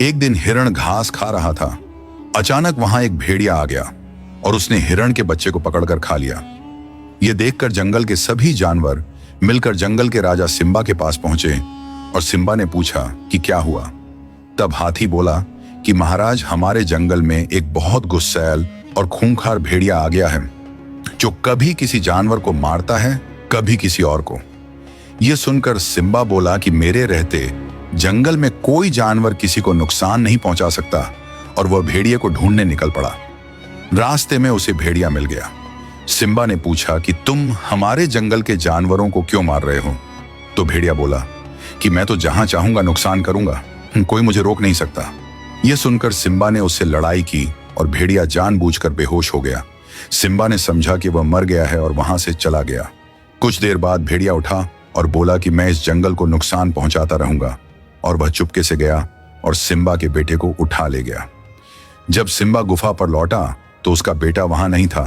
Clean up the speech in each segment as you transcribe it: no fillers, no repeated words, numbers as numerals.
एक दिन हिरण घास खा रहा था। अचानक वहां एक भेड़िया आ गया और उसने हिरण के बच्चे को पकड़कर खा लिया। यह देखकर जंगल के सभी जानवर मिलकर जंगल के राजा सिम्बा के पास पहुंचे और सिम्बा ने पूछा कि क्या हुआ। तब हाथी बोला कि महाराज, हमारे जंगल में एक बहुत गुस्सैल और खूंखार भेड़िया आ गया है जो कभी किसी जानवर को मारता है, कभी किसी और को। यह सुनकर सिम्बा बोला कि मेरे रहते जंगल में कोई जानवर किसी को नुकसान नहीं पहुंचा सकता और वह भेड़िए को ढूंढने निकल पड़ा। रास्ते में उसे भेड़िया मिल गया। सिम्बा ने पूछा कि तुम हमारे जंगल के जानवरों को क्यों मार रहे हो? तो भेड़िया बोला कि मैं तो जहां चाहूंगा नुकसान करूंगा, कोई मुझे रोक नहीं सकता। यह सुनकर सिम्बा ने उससे लड़ाई की और भेड़िया जानबूझकर बेहोश हो गया। सिम्बा ने समझा कि वह मर गया है और वहां से चला गया। कुछ देर बाद भेड़िया उठा और बोला कि मैं इस जंगल को नुकसान पहुंचाता रहूंगा, और वह चुपके से गया और सिम्बा के बेटे को उठा ले गया। जब सिम्बा गुफा पर लौटा तो उसका बेटा वहां नहीं था।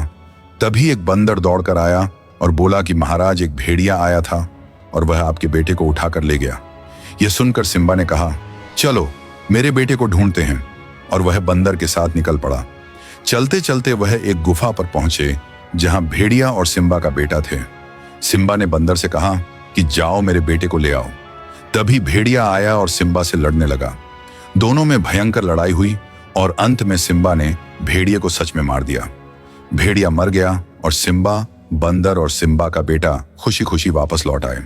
तभी एक बंदर दौड़कर आया और बोला कि महाराज, एक भेड़िया आया था और वह आपके बेटे को उठाकर ले गया। यह सुनकर सिम्बा ने कहा, चलो मेरे बेटे को ढूंढते हैं, और वह बंदर के साथ निकल पड़ा। चलते चलते वह एक गुफा पर पहुंचे जहां भेड़िया और सिम्बा का बेटा थे। सिम्बा ने बंदर से कहा कि जाओ मेरे बेटे को ले आओ। तभी भेड़िया आया और सिम्बा से लड़ने लगा। दोनों में भयंकर लड़ाई हुई और अंत में सिम्बा ने भेड़िए को सच में मार दिया। भेड़िया मर गया और सिम्बा, बंदर और सिम्बा का बेटा खुशी खुशी वापस लौट आए।